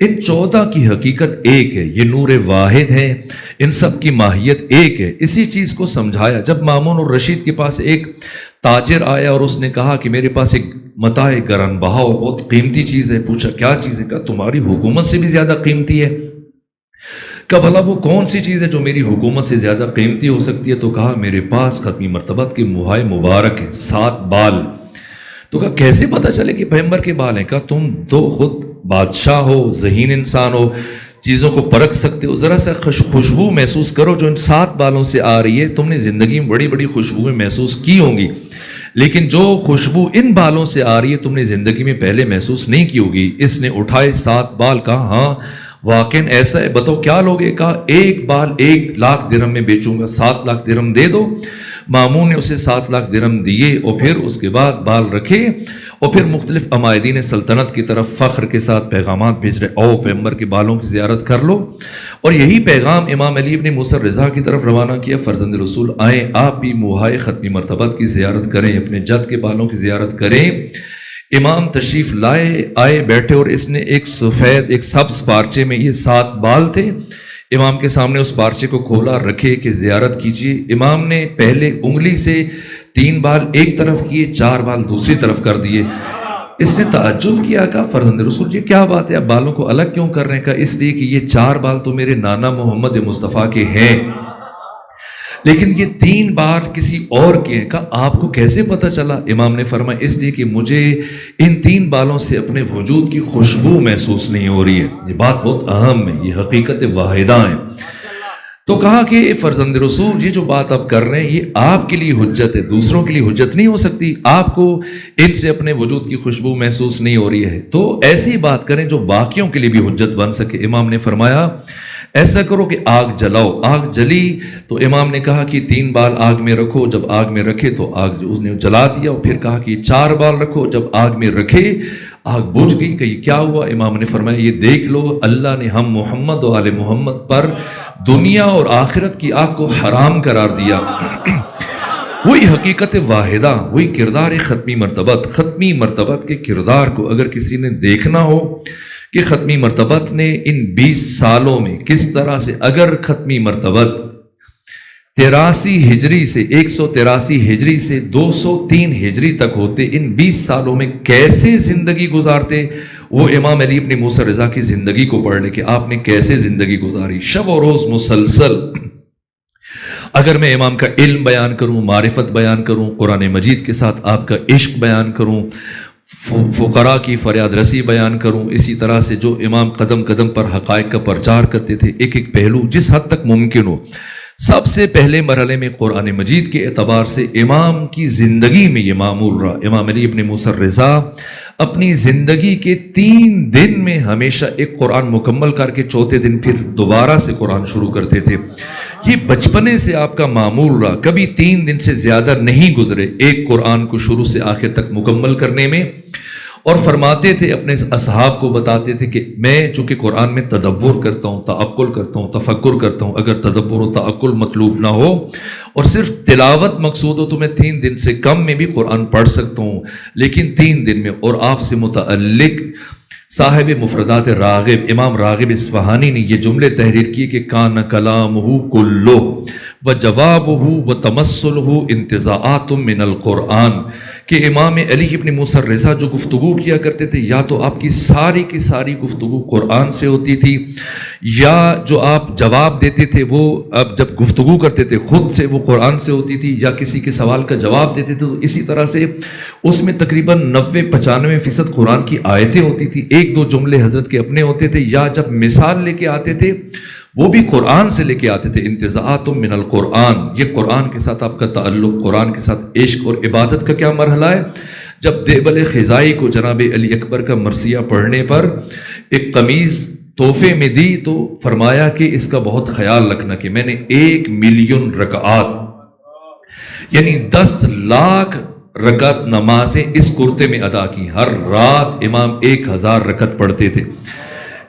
ان 14 کی حقیقت ایک ہے، یہ نور واحد ہے، ان سب کی ماہیت ایک ہے. اسی چیز کو سمجھایا جب مامون الرشید کے پاس ایک تاجر آیا اور اس نے کہا کہ میرے پاس ایک متاع گران بہا اور بہت قیمتی چیز ہے. پوچھا کیا چیز ہے؟ کہا تمہاری حکومت سے بھی زیادہ قیمتی ہے. کہا بھلا وہ کون سی چیز ہے جو میری حکومت سے زیادہ قیمتی ہو سکتی ہے؟ تو کہا میرے پاس ختمی مرتبت کے موہائے مبارک ہیں، 7 بال. تو کہا کیسے پتہ چلے کہ پیغمبر کے بال ہیں؟ کہا تم تو خود بادشاہ ہو، ذہین انسان ہو، چیزوں کو پرکھ سکتے ہو، ذرا سا خوشبو محسوس کرو جو ان 7 بالوں سے آ رہی ہے. تم نے زندگی میں بڑی بڑی خوشبوئیں محسوس کی ہوں گی، لیکن جو خوشبو ان بالوں سے آ رہی ہے تم نے زندگی میں پہلے محسوس نہیں کی ہوگی. اس نے اٹھائے 7 بال. کہا ہاں واقعاً ایسا ہے، بتاؤ کیا لوگے؟ کہا 1 بال 1 لاکھ درہم میں بیچوں گا، 7 لاکھ درہم دے دو. مامون نے اسے 7 لاکھ درہم دیے اور پھر اس کے بعد بال رکھے اور پھر مختلف عمائدین سلطنت کی طرف فخر کے ساتھ پیغامات بھیج رہے، او پیغمبر کے بالوں کی زیارت کر لو. اور یہی پیغام امام علی ابن موسیٰ رضا کی طرف روانہ کیا، فرزند رسول آئیں آپ بھی موہائے ختمی مرتبت کی زیارت کریں، اپنے جد کے بالوں کی زیارت کریں. امام تشریف آئے بیٹھے اور اس نے ایک سفید ایک سبز پارچے میں یہ 7 بال تھے، امام کے سامنے اس پارچے کو کھولا، رکھے کہ زیارت کیجیے. امام نے پہلے انگلی سے 3 بال ایک طرف کیے، 4 بال دوسری طرف کر دیے. اس نے تعجب کیا، کہا فرزند رسول یہ کیا بات ہے، آپ بالوں کو الگ کیوں کر رہے ہیں؟ کہا اس لیے کہ یہ 4 بال تو میرے نانا محمد مصطفیٰ کے ہیں. لیکن یہ 3 بار کسی اور کے کا آپ کو کیسے پتہ چلا؟ امام نے فرمایا اس لیے کہ مجھے ان 3 بالوں سے اپنے وجود کی خوشبو محسوس نہیں ہو رہی ہے۔ یہ بات بہت اہم ہے، یہ حقیقت واحدہ ہے۔ تو کہا کہ فرزند رسول یہ جو بات آپ کر رہے ہیں یہ آپ کے لیے حجت ہے، دوسروں کے لیے حجت نہیں ہو سکتی، آپ کو ان سے اپنے وجود کی خوشبو محسوس نہیں ہو رہی ہے، تو ایسی بات کریں جو باقیوں کے لیے بھی حجت بن سکے۔ امام نے فرمایا ایسا کرو کہ آگ جلاؤ۔ آگ جلی تو امام نے کہا کہ 3 بال آگ میں رکھو، جب آگ میں رکھے تو آگ اس نے جلا دیا، اور پھر کہا کہ 4 بال رکھو، جب آگ میں رکھے آگ بجھ گئی۔ کہ یہ کیا ہوا؟ امام نے فرمایا یہ دیکھ لو اللہ نے ہم محمد و آل محمد پر دنیا اور آخرت کی آگ کو حرام قرار دیا۔ وہی حقیقت واحدہ، وہی کردار ختمی مرتبت۔ ختمی مرتبت کے کردار کو اگر کسی نے دیکھنا ہو کہ ختمی مرتبت نے ان 20 سالوں میں کس طرح سے، اگر ختمی مرتبت 83 ہجری سے 183 ہجری سے 203 ہجری تک ہوتے، ان 20 سالوں میں کیسے زندگی گزارتے، وہ امام علی ابن موسیٰ رضا کی زندگی کو پڑھ لے کہ آپ نے کیسے زندگی گزاری، شب و روز مسلسل۔ اگر میں امام کا علم بیان کروں، معرفت بیان کروں، قرآن مجید کے ساتھ آپ کا عشق بیان کروں، فقراء کی فریاد رسی بیان کروں، اسی طرح سے جو امام قدم قدم پر حقائق کا پرچار کرتے تھے، ایک ایک پہلو جس حد تک ممکن ہو۔ سب سے پہلے مرحلے میں قرآن مجید کے اعتبار سے امام کی زندگی میں یہ معمول رہا۔ امام علی ابن موسیٰ رضا اپنی زندگی کے 3 دن میں ہمیشہ ایک قرآن مکمل کر کے چوتھے دن پھر دوبارہ سے قرآن شروع کرتے تھے۔ یہ بچپنے سے آپ کا معمول رہا، کبھی 3 دن سے زیادہ نہیں گزرے ایک قرآن کو شروع سے آخر تک مکمل کرنے میں۔ اور فرماتے تھے، اپنے اصحاب کو بتاتے تھے کہ میں چونکہ قرآن میں تدبر کرتا ہوں، تعقل کرتا ہوں، تفکر کرتا ہوں، اگر تدبر و تعقل مطلوب نہ ہو اور صرف تلاوت مقصود ہو تو میں 3 دن سے کم میں بھی قرآن پڑھ سکتا ہوں، لیکن 3 دن میں۔ اور آپ سے متعلق صاحب مفردات راغب امام راغب اصفہانی نے یہ جملے تحریر کیے کہ کان کلامہ کلہ وجوابہ وتمثلہ انتزاعات من القرآن، کہ امام علی ابن موسیٰ رضا جو گفتگو کیا کرتے تھے یا تو آپ کی ساری کی ساری گفتگو قرآن سے ہوتی تھی، یا جو آپ جواب دیتے تھے وہ اب جب گفتگو کرتے تھے خود سے وہ قرآن سے ہوتی تھی، یا کسی کے سوال کا جواب دیتے تھے تو اسی طرح سے اس میں تقریباً 90-95% قرآن کی آیتیں ہوتی تھی، 1-2 جملے حضرت کے اپنے ہوتے تھے، یا جب مثال لے کے آتے تھے وہ بھی قرآن سے لے کے آتے تھے۔ انتزاعات من القرآن، یہ قرآن کے ساتھ آپ کا تعلق، قرآن کے ساتھ عشق اور عبادت کا کیا مرحلہ ہے۔ جب دیبل خزائی کو جناب علی اکبر کا مرثیہ پڑھنے پر ایک قمیض تحفے میں دی تو فرمایا کہ اس کا بہت خیال رکھنا کہ میں نے 1 ملین رکعات یعنی 10 لاکھ رکعت نمازیں اس کرتے میں ادا کی، ہر رات امام 1000 رکعت پڑھتے تھے۔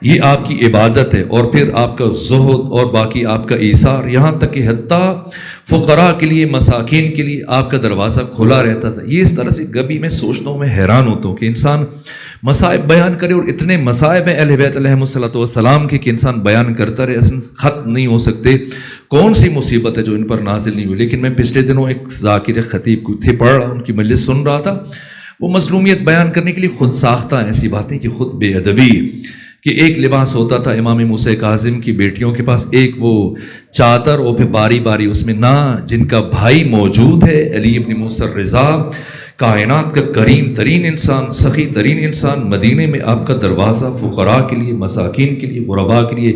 یہ آپ کی عبادت ہے، اور پھر آپ کا زہد اور باقی آپ کا ایثار، یہاں تک کہ حتیٰ فقراء کے لیے، مساکین کے لیے آپ کا دروازہ کھلا رہتا تھا۔ یہ اس طرح سے کبھی میں سوچتا ہوں، میں حیران ہوتا ہوں کہ انسان مصائب بیان کرے، اور اتنے مصائب ہیں اہل بیت علیہم السلام کے کہ انسان بیان کرتا رہے، ختم نہیں ہو سکتے۔ کون سی مصیبت ہے جو ان پر نازل نہیں ہوئی؟ لیکن میں پچھلے دنوں ایک ذاکر خطیب کو تھے پڑھ رہا، ان کی مجلس سن رہا تھا، وہ مظلومیت بیان کرنے کے لیے خود ساختہ ایسی باتیں کہ خود بے ادبی، کہ ایک لباس ہوتا تھا امام موسیٰ کاظم کی بیٹیوں کے پاس، ایک وہ چادر، اور پھر باری باری اس میں نہ جن کا بھائی موجود ہے علی ابن موسیٰ رضا، کائنات کا کریم ترین انسان، سخی ترین انسان، مدینے میں آپ کا دروازہ فقراء کے لیے، مساکین کے لیے، غرباء کے لیے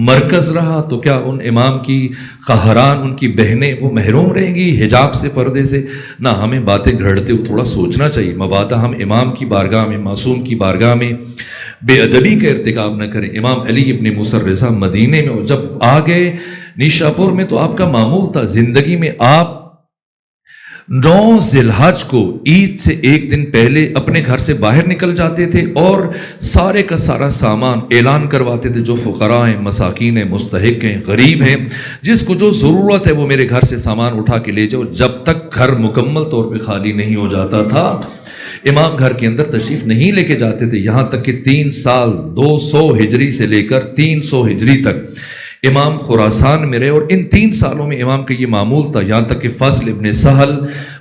مرکز رہا، تو کیا ان امام کی قہران، ان کی بہنیں وہ محروم رہیں گی حجاب سے، پردے سے؟ نہ، ہمیں باتیں گھڑتے ہوئے تھوڑا سوچنا چاہیے، مبادا ہم امام کی بارگاہ میں، معصوم کی بارگاہ میں بے ادبی کا ارتکاب نہ کریں۔ امام علی ابن موسیٰ رضا مدینے میں جب آ گئے نیشاپور میں تو آپ کا معمول تھا، زندگی میں آپ 9 ذی الحج کو عید سے 1 دن پہلے اپنے گھر سے باہر نکل جاتے تھے، اور سارے کا سارا سامان اعلان کرواتے تھے، جو فقراء ہیں، مساکین ہیں، مستحق ہیں، غریب ہیں، جس کو جو ضرورت ہے وہ میرے گھر سے سامان اٹھا کے لے جاؤ، جب تک گھر مکمل طور پہ خالی نہیں ہو جاتا تھا امام گھر کے اندر تشریف نہیں لے کے جاتے تھے، یہاں تک کہ 3 سال 200 ہجری سے لے کر 300 ہجری تک امام خراسان میں رہے، اور ان 3 سالوں میں امام کا یہ معمول تھا، یہاں تک کہ فضل ابن سہل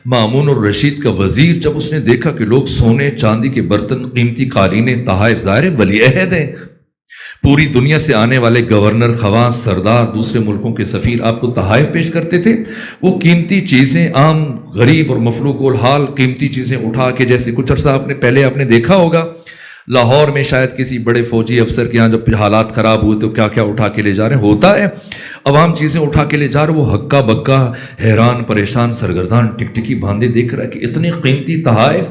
مامون الرشید کا وزیر جب اس نے دیکھا کہ لوگ سونے چاندی کے برتن، قیمتی قالینیں، تحائف، ظاہر ولی عہد ہیں، پوری دنیا سے آنے والے گورنر، خواص، سردار، دوسرے ملکوں کے سفیر آپ کو تحائف پیش کرتے تھے. وہ قیمتی چیزیں، عام غریب اور مفلوق الحال قیمتی چیزیں اٹھا کے، جیسے کچھ عرصہ پہلے آپ نے دیکھا ہوگا لاہور میں شاید کسی بڑے فوجی افسر کے ہاں جب حالات خراب ہوئے تو کیا کیا اٹھا کے لے جا رہے ہیں. ہوتا ہے عوام چیزیں اٹھا کے لے جا رہے، وہ ہکا بکا حیران پریشان سرگردان ٹکٹکی باندھے دیکھ رہا ہے کہ اتنے قیمتی تحائف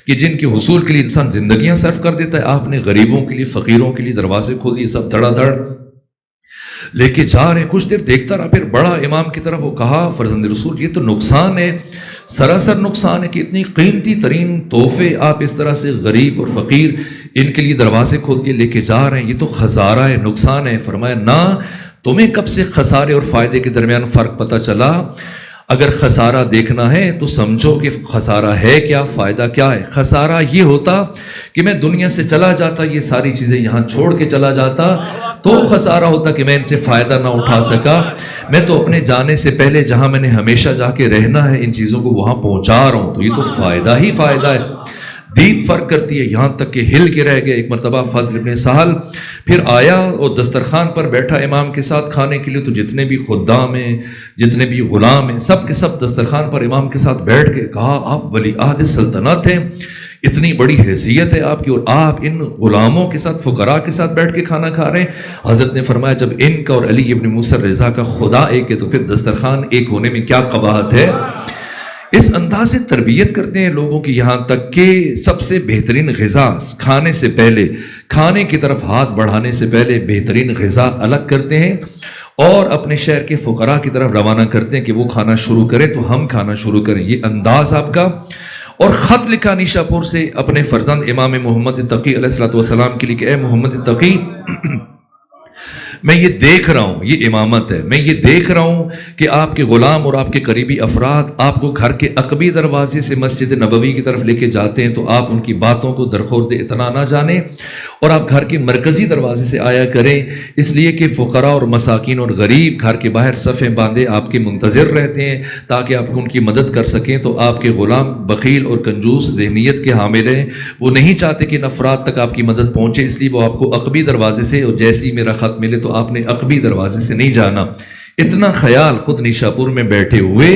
کہ جن کے حصول کے لیے انسان زندگیاں صرف کر دیتا ہے، آپ نے غریبوں کے لیے، فقیروں کے لیے دروازے کھول دیے، سب دھڑا دھڑ لے کے جا رہے ہیں. کچھ دیر دیکھتا رہا، پھر بڑا امام کی طرف وہ کہا، فرزند رسول یہ تو نقصان ہے، سراسر نقصان ہے کہ اتنی قیمتی ترین تحفے آپ اس طرح سے غریب اور فقیر ان کے لیے دروازے کھول کے لے کے جا رہے ہیں، یہ تو خسارہ ہے، نقصان ہے. فرمایا نہ، تمہیں کب سے خسارے اور فائدے کے درمیان فرق پتہ چلا؟ اگر خسارہ دیکھنا ہے تو سمجھو کہ خسارہ ہے کیا، فائدہ کیا ہے. خسارہ یہ ہوتا کہ میں دنیا سے چلا جاتا، یہ ساری چیزیں یہاں چھوڑ کے چلا جاتا، تو خسارہ ہوتا کہ میں ان سے فائدہ نہ اٹھا سکا. میں تو اپنے جانے سے پہلے جہاں میں نے ہمیشہ جا کے رہنا ہے ان چیزوں کو وہاں پہنچا رہا ہوں، تو یہ تو فائدہ ہی فائدہ ہے. دید فرق کرتی ہے، یہاں تک کہ ہل کے رہ گئے. ایک مرتبہ فضل ابن سہل پھر آیا اور دسترخوان پر بیٹھا امام کے ساتھ کھانے کے لیے، تو جتنے بھی خدام ہیں، جتنے بھی غلام ہیں، سب کے سب دسترخوان پر امام کے ساتھ بیٹھ کے کہا آپ ولی عہد سلطنت ہیں، اتنی بڑی حیثیت ہے آپ کی، اور آپ ان غلاموں کے ساتھ، فقراء کے ساتھ بیٹھ کے کھانا کھا رہے ہیں. حضرت نے فرمایا جب ان کا اور علی ابن موسیٰ رضا کا خدا ایک ہے تو پھر دسترخوان ایک ہونے میں کیا قباحت ہے. اس انداز سے تربیت کرتے ہیں لوگوں کی، یہاں تک کہ سب سے بہترین غذا کھانے سے پہلے، کھانے کی طرف ہاتھ بڑھانے سے پہلے بہترین غذا الگ کرتے ہیں اور اپنے شہر کے فقراء کی طرف روانہ کرتے ہیں کہ وہ کھانا شروع کریں تو ہم کھانا شروع کریں. یہ انداز آپ کا. اور خط لکھا نیشا پور سے اپنے فرزند امام محمد تقی علیہ السلام کے لیے کہ اے محمد تقی، میں یہ دیکھ رہا ہوں، یہ امامت ہے، میں یہ دیکھ رہا ہوں کہ آپ کے غلام اور آپ کے قریبی افراد آپ کو گھر کے عقبی دروازے سے مسجد نبوی کی طرف لے کے جاتے ہیں، تو آپ ان کی باتوں کو درخورد اتنا نہ جانیں اور آپ گھر کے مرکزی دروازے سے آیا کریں، اس لیے کہ فقراء اور مساکین اور غریب گھر کے باہر صفیں باندھے آپ کے منتظر رہتے ہیں تاکہ آپ ان کی مدد کر سکیں. تو آپ کے غلام بخیل اور کنجوس ذہنیت کے حامل ہیں، وہ نہیں چاہتے کہ افراد تک آپ کی مدد پہنچے، اس لیے وہ آپ کو عقبی دروازے سے، اور جیسی میرا خط ملے تو آپ نے عقبی دروازے سے نہیں جانا. اتنا خیال خود نیشاپور میں بیٹھے ہوئے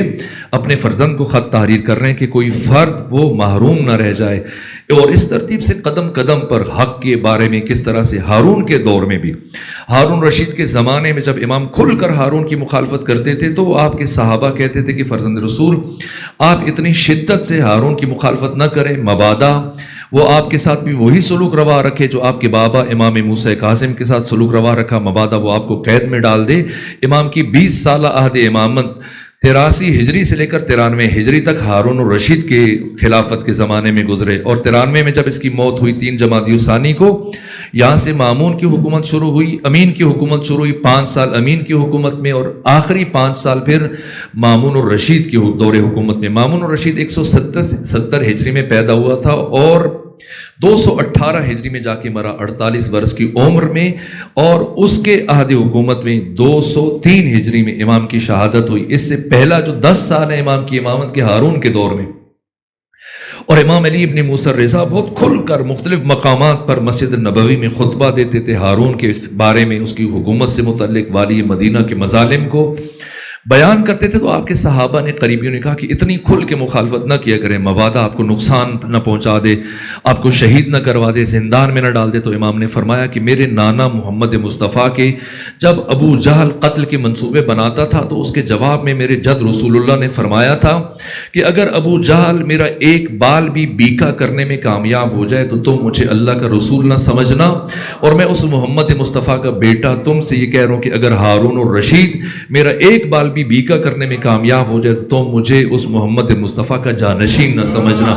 اپنے فرزند کو خط تحریر کر رہے ہیں کہ کوئی فرد وہ محروم نہ رہ جائے. اور اس ترتیب سے قدم قدم پر حق کے بارے میں کس طرح سے ہارون کے دور میں بھی، ہارون رشید کے زمانے میں جب امام کھل کر ہارون کی مخالفت کرتے تھے تو آپ کے صحابہ کہتے تھے کہ فرزند رسول آپ اتنی شدت سے ہارون کی مخالفت نہ کریں، مبادا وہ آپ کے ساتھ بھی وہی سلوک روا رکھے جو آپ کے بابا امام موسیٰ کاظم کے ساتھ سلوک روا رکھا، مبادا وہ آپ کو قید میں ڈال دے. امام کی 20 سالہ عہد امامت 83 ہجری سے لے کر 93 ہجری تک ہارون الرشید کے خلافت کے زمانے میں گزرے، اور 93 میں جب اس کی موت ہوئی 3 جمادی الثانی کو، یہاں سے مامون کی حکومت شروع ہوئی، امین کی حکومت شروع ہوئی، 5 سال امین کی حکومت میں اور آخری 5 سال پھر مامون الرشید کی دور حکومت میں. مامون الرشید 170 ہجری میں پیدا ہوا تھا اور 218 ہجری میں جا کے مرا 48 برس کی عمر میں، اور اس کے عہد حکومت میں 203 ہجری میں امام کی شہادت ہوئی. اس سے پہلا جو 10 سال ہے امام کی امامت کے ہارون کے دور میں، اور امام علی ابن موسیٰ رضا بہت کھل کر مختلف مقامات پر مسجد نبوی میں خطبہ دیتے تھے ہارون کے بارے میں، اس کی حکومت سے متعلق والی مدینہ کے مظالم کو بیان کرتے تھے. تو آپ کے صحابہ نے، قریبیوں نے کہا کہ اتنی کھل کے مخالفت نہ کیا کریں، مبادا آپ کو نقصان نہ پہنچا دے، آپ کو شہید نہ کروا دے، زندان میں نہ ڈال دے. تو امام نے فرمایا کہ میرے نانا محمد مصطفیٰ کے جب ابو جہل قتل کے منصوبے بناتا تھا تو اس کے جواب میں میرے جد رسول اللہ نے فرمایا تھا کہ اگر ابو جہل میرا ایک بال بھی بیکا کرنے میں کامیاب ہو جائے تو تم مجھے اللہ کا رسول نہ سمجھنا، اور میں اس محمد مصطفیٰ کا بیٹا تم سے یہ کہہ رہا ہوں کہ اگر ہارون الرشید میرا ایک بال بھی بیکا کرنے میں کامیاب ہو جائے تو تم مجھے اس محمد مصطفیٰ کا جانشین نہ سمجھنا.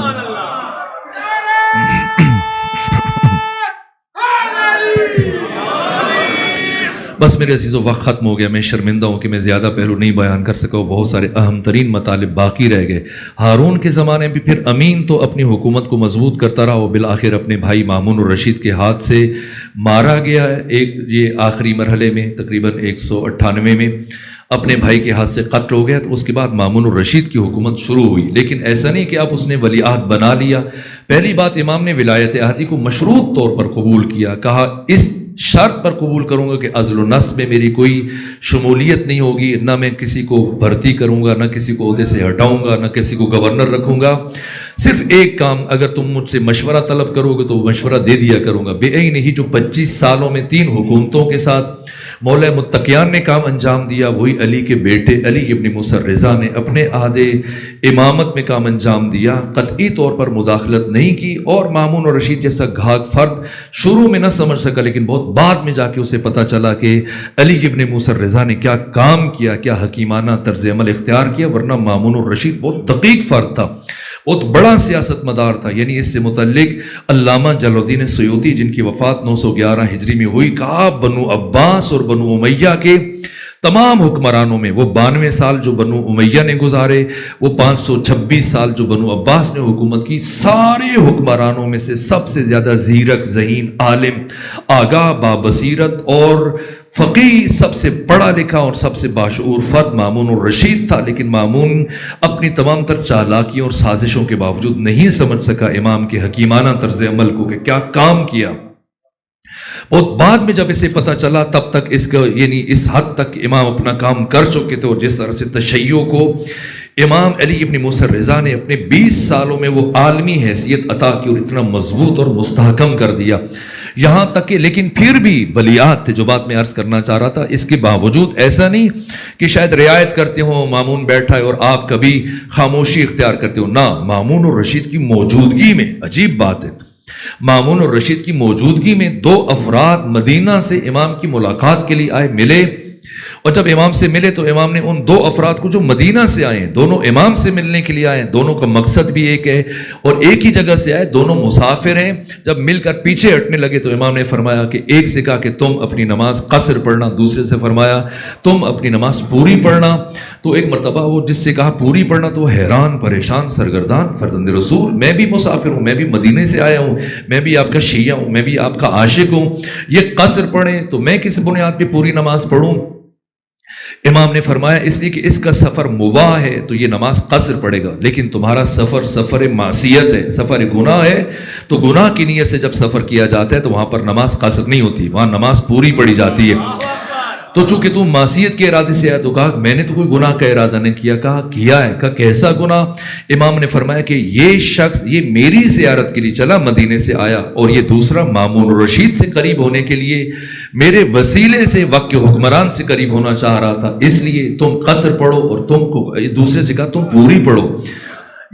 بس میرے عزیزو وقت ختم ہو گیا، میں شرمندہ ہوں کہ میں زیادہ پہلو نہیں بیان کر سکا، بہت سارے اہم ترین مطالب باقی رہ گئے. ہارون کے زمانے میں پھر امین تو اپنی حکومت کو مضبوط کرتا رہا، وہ بالآخر اپنے بھائی مامون الرشید کے ہاتھ سے مارا گیا ہے. یہ آخری مرحلے میں تقریباً 198 میں اپنے بھائی کے ہاتھ سے قتل ہو گیا. تو اس کے بعد مامون الرشید کی حکومت شروع ہوئی، لیکن ایسا نہیں کہ اب اس نے ولی عہد بنا لیا. پہلی بات، امام نے ولایت عہدی کو مشروط طور پر قبول کیا، کہا اس شرط پر قبول کروں گا کہ عزل و نصب میں میری کوئی شمولیت نہیں ہوگی، نہ میں کسی کو بھرتی کروں گا، نہ کسی کو عہدے سے ہٹاؤں گا، نہ کسی کو گورنر رکھوں گا۔ صرف ایک کام اگر تم مجھ سے مشورہ طلب کرو گے تو مشورہ دے دیا کروں گا۔ بے عین ہی جو 25 سالوں میں 3 حکومتوں کے ساتھ مولا متقیان نے کام انجام دیا، وہی علی کے بیٹے علی ابن موسیٰ الرضا نے اپنے عہدِ امامت میں کام انجام دیا، قطعی طور پر مداخلت نہیں کی، اور مامون اور رشید جیسا گھاگ فرد شروع میں نہ سمجھ سکا، لیکن بہت بعد میں جا کے اسے پتہ چلا کہ علی ابن موسیٰ الرضا نے کیا کام کیا، کیا حکیمانہ طرز عمل اختیار کیا، ورنہ مامون اور رشید بہت دقیق فرد تھا، بہت بڑا سیاست مدار تھا۔ یعنی اس سے متعلق علامہ جلال الدین سیوطی، جن کی وفات 911 ہجری میں ہوئی، کہا بنو عباس اور بنو امیہ کے تمام حکمرانوں میں وہ 92 سال جو بنو امیہ نے گزارے، وہ 526 سال جو بنو عباس نے حکومت کی، سارے حکمرانوں میں سے سب سے زیادہ زیرک، ذہین، عالم، آگاہ، بابصیرت اور فقیہ، سب سے پڑھا لکھا اور سب سے باشعور فرد مامون الرشید تھا۔ لیکن مامون اپنی تمام تر چالاکیوں اور سازشوں کے باوجود نہیں سمجھ سکا امام کے حکیمانہ طرز عمل کو کہ کیا کام کیا۔ بہت بعد میں جب اسے پتہ چلا، تب تک اس کا یعنی اس حد تک امام اپنا کام کر چکے تھے، اور جس طرح سے تشیع کو امام علی ابن موسیٰ الرضا نے اپنے 20 سالوں میں وہ عالمی حیثیت عطا کی اور اتنا مضبوط اور مستحکم کر دیا، یہاں تک کہ لیکن پھر بھی بلیات تھے، جو بات میں عرض کرنا چاہ رہا تھا، اس کے باوجود ایسا نہیں کہ شاید رعایت کرتے ہوں، مامون بیٹھا ہے اور آپ کبھی خاموشی اختیار کرتے ہو، نہ، مامون اور رشید کی موجودگی میں، عجیب بات ہے، مامون اور رشید کی موجودگی میں 2 افراد مدینہ سے امام کی ملاقات کے لیے آئے، ملے، اور جب امام سے ملے تو امام نے ان 2 افراد کو جو مدینہ سے آئے، دونوں امام سے ملنے کے لیے آئے، دونوں کا مقصد بھی ایک ہے اور ایک ہی جگہ سے آئے، دونوں مسافر ہیں، جب مل کر پیچھے ہٹنے لگے تو امام نے فرمایا کہ ایک سے کہا کہ تم اپنی نماز قصر پڑھنا، دوسرے سے فرمایا تم اپنی نماز پوری پڑھنا۔ تو ایک مرتبہ وہ جس سے کہا پوری پڑھنا تو حیران، پریشان، سرگردان، فرزند رسول، میں بھی مسافر ہوں، میں بھی مدینے سے آیا ہوں، میں بھی آپ کا شیعہ ہوں، میں بھی آپ کا عاشق ہوں، یہ قصر پڑھیں تو میں کس بنیاد پہ پوری نماز پڑھوں؟ امام نے فرمایا اس لیے کہ اس کا سفر مباح ہے تو یہ نماز قصر پڑے گا، لیکن تمہارا سفر سفر معصیت ہے، سفر گناہ ہے، تو گناہ کی نیت سے جب سفر کیا جاتا ہے تو وہاں پر نماز قصر نہیں ہوتی، وہاں نماز پوری پڑھی جاتی ہے۔ تو چونکہ تم معصیت کے ارادے سے آیا تو کہا میں نے تو کوئی گناہ کا ارادہ نہیں کیا، کہا کیا ہے، کہا کیسا گناہ؟ امام نے فرمایا کہ یہ شخص یہ میری زیارت کے لیے چلا، مدینے سے آیا، اور یہ دوسرا مامون الرشید سے قریب ہونے کے لیے میرے وسیلے سے وقت کے حکمران سے قریب ہونا چاہ رہا تھا، اس لیے تم قصر پڑھو اور تم کو دوسرے سے کہا تم پوری پڑھو۔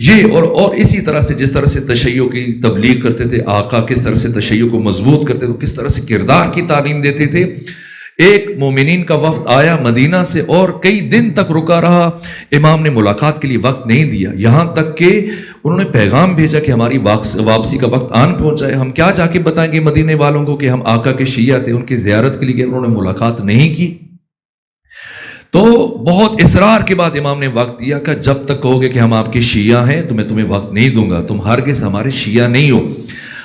یہ اور اسی طرح سے جس طرح سے تشیع کی تبلیغ کرتے تھے آقا، کس طرح سے تشیع کو مضبوط کرتے تھے، کس طرح سے کردار کی تعلیم دیتے تھے۔ ایک مومنین کا وفد آیا مدینہ سے اور کئی دن تک رکا رہا، امام نے ملاقات کے لیے وقت نہیں دیا، یہاں تک کہ انہوں نے پیغام بھیجا کہ ہماری واپسی کا وقت آن پہنچا ہے، ہم کیا جا کے بتائیں گے مدینے والوں کو کہ ہم آقا کے شیعہ تھے، ان کی زیارت کے لیے گئے، انہوں نے ملاقات نہیں کی۔ تو بہت اصرار کے بعد امام نے وقت دیا کہ جب تک کہو گے کہ ہم آپ کے شیعہ ہیں تو میں تمہیں وقت نہیں دوں گا، تم ہرگز ہمارے شیعہ نہیں ہو۔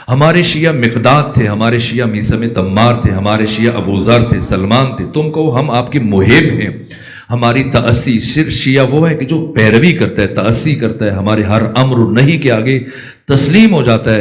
ہمارے شیعہ مقداد تھے، ہمارے شیعہ میثم تمار تھے، ہمارے شیعہ ابو ذر تھے، سلمان تھے، تم کہو ہم آپ کے محب ہیں، ہماری تأسی، صرف شیعہ وہ ہے کہ جو پیروی کرتا ہے، تأسی کرتا ہے، ہمارے ہر امر و نہی کے آگے تسلیم ہو جاتا ہے۔